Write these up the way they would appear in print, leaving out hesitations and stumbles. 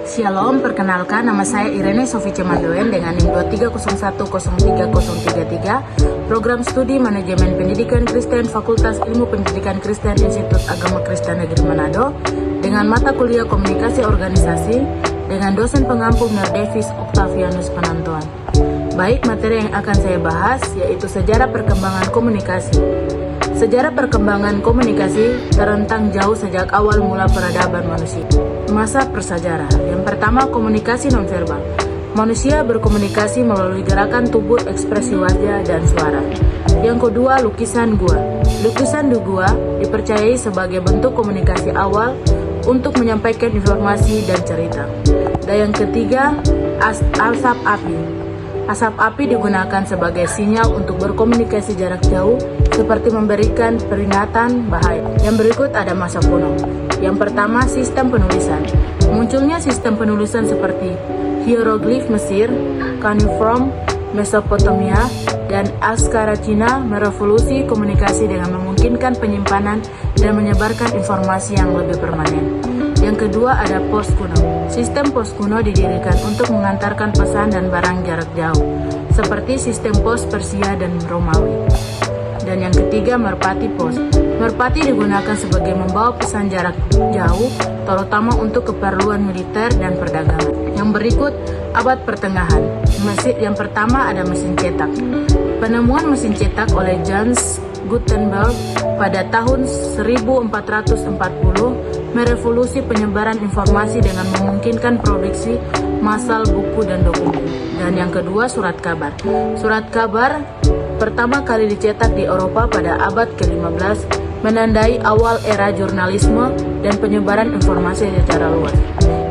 Shalom, perkenalkan nama saya Irene Sofi Cemandoen dengan NIM 230103033, Program Studi Manajemen Pendidikan Kristen Fakultas Ilmu Pendidikan Kristen Institut Agama Kristen Negeri Manado, dengan mata kuliah Komunikasi Organisasi dengan dosen pengampu Nerdevis Octavianus Penantuan. Baik, materi yang akan saya bahas yaitu sejarah perkembangan komunikasi. Sejarah perkembangan komunikasi terentang jauh sejak awal mula peradaban manusia. Masa prasejarah. Yang pertama, komunikasi nonverbal. Manusia berkomunikasi melalui gerakan tubuh, ekspresi wajah, dan suara. Yang kedua, lukisan gua. Lukisan di gua dipercayai sebagai bentuk komunikasi awal untuk menyampaikan informasi dan cerita. Dan yang ketiga, asap api. Asap api digunakan sebagai sinyal untuk berkomunikasi jarak jauh, seperti memberikan peringatan bahaya. Yang berikut ada masa kuno. Yang pertama, sistem penulisan. Munculnya sistem penulisan seperti hieroglif Mesir, cuneiform Mesopotamia, dan aksara Cina merevolusi komunikasi dengan memungkinkan penyimpanan dan menyebarkan informasi yang lebih permanen. Yang kedua ada pos kuno. Sistem pos kuno didirikan untuk mengantarkan pesan dan barang jarak jauh, seperti sistem pos Persia dan Romawi. Dan yang ketiga, merpati pos. Merpati digunakan sebagai membawa pesan jarak jauh, terutama untuk keperluan militer dan perdagangan. Yang berikut, abad pertengahan. Yang pertama ada mesin cetak. Penemuan mesin cetak oleh Johannes Gutenberg pada tahun 1440 merevolusi penyebaran informasi dengan memungkinkan produksi massal buku dan dokumen. Dan yang kedua, surat kabar. Surat kabar pertama kali dicetak di Eropa pada abad ke-15, menandai awal era jurnalisme dan penyebaran informasi secara luas.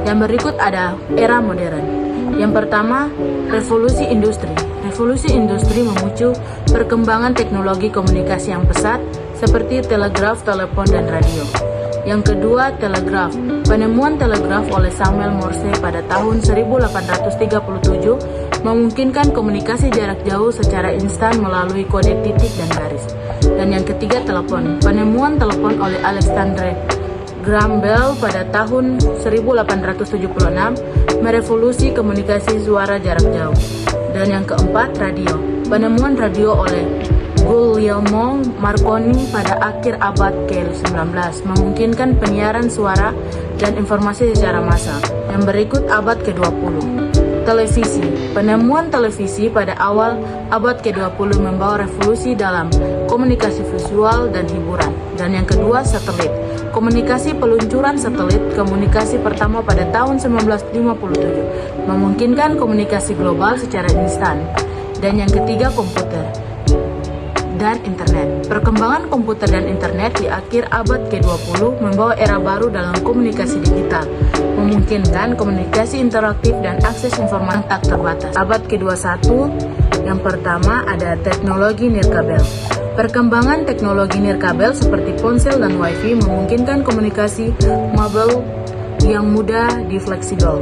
Yang berikut ada era modern. Yang pertama, revolusi industri. Revolusi industri memicu perkembangan teknologi komunikasi yang pesat seperti telegraf, telepon, dan radio. Yang kedua, telegraf. Penemuan telegraf oleh Samuel Morse pada tahun 1837 memungkinkan komunikasi jarak jauh secara instan melalui kode titik dan garis. Dan yang ketiga, telepon. Penemuan telepon oleh Alexander Graham Bell pada tahun 1876 merevolusi komunikasi suara jarak jauh. Dan yang keempat, radio. Penemuan radio oleh Guglielmo Marconi pada akhir abad ke-19 memungkinkan penyiaran suara dan informasi secara massal. Yang berikut abad ke-20. Televisi. Penemuan televisi pada awal abad ke-20 membawa revolusi dalam komunikasi visual dan hiburan. Dan yang kedua, satelit. Komunikasi peluncuran satelit komunikasi pertama pada tahun 1957 memungkinkan komunikasi global secara instan. Dan yang ketiga, komputer dan internet. Perkembangan komputer dan internet di akhir abad ke-20 membawa era baru dalam komunikasi digital, memungkinkan komunikasi interaktif dan akses informasi tak terbatas. Abad ke-21, yang pertama ada teknologi nirkabel. Perkembangan teknologi nirkabel seperti ponsel dan wifi memungkinkan komunikasi mobile yang mudah dan fleksibel.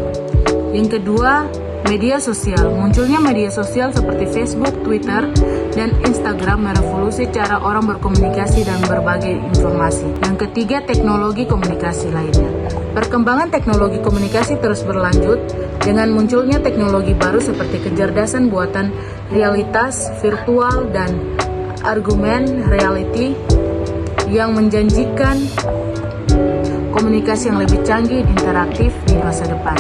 Yang kedua, media sosial. Munculnya media sosial seperti Facebook, Twitter, dan Instagram merevolusi cara orang berkomunikasi dan berbagi informasi. Yang ketiga, teknologi komunikasi lainnya. Perkembangan teknologi komunikasi terus berlanjut dengan munculnya teknologi baru seperti kecerdasan buatan, realitas virtual, dan argumen reality yang menjanjikan komunikasi yang lebih canggih dan interaktif di masa depan.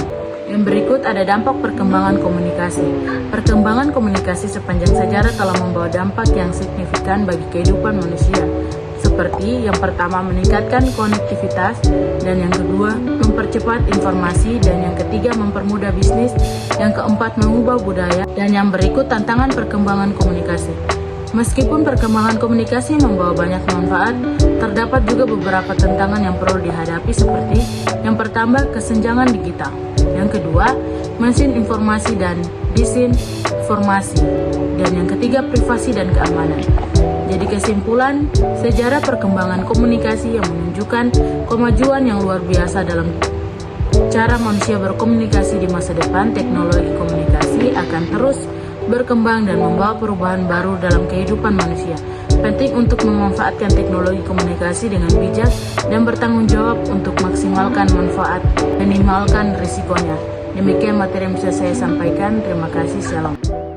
Yang berikut ada dampak perkembangan komunikasi. Perkembangan komunikasi sepanjang sejarah telah membawa dampak yang signifikan bagi kehidupan manusia. Seperti yang pertama, meningkatkan konektivitas, dan yang kedua, mempercepat informasi, dan yang ketiga, mempermudah bisnis, yang keempat, mengubah budaya, dan yang berikut tantangan perkembangan komunikasi. Meskipun perkembangan komunikasi membawa banyak manfaat, terdapat juga beberapa tantangan yang perlu dihadapi seperti yang pertama, kesenjangan digital. Yang kedua, mesin informasi dan disinformasi. Dan yang ketiga, privasi dan keamanan. Jadi kesimpulan, sejarah perkembangan komunikasi yang menunjukkan kemajuan yang luar biasa dalam cara manusia berkomunikasi di masa depan. Teknologi komunikasi akan terus berkembang dan membawa perubahan baru dalam kehidupan manusia. Penting untuk memanfaatkan teknologi komunikasi dengan bijak dan bertanggung jawab untuk maksimalkan manfaat, minimalkan risikonya. Demikian materi yang bisa saya sampaikan. Terima kasih. Shalom.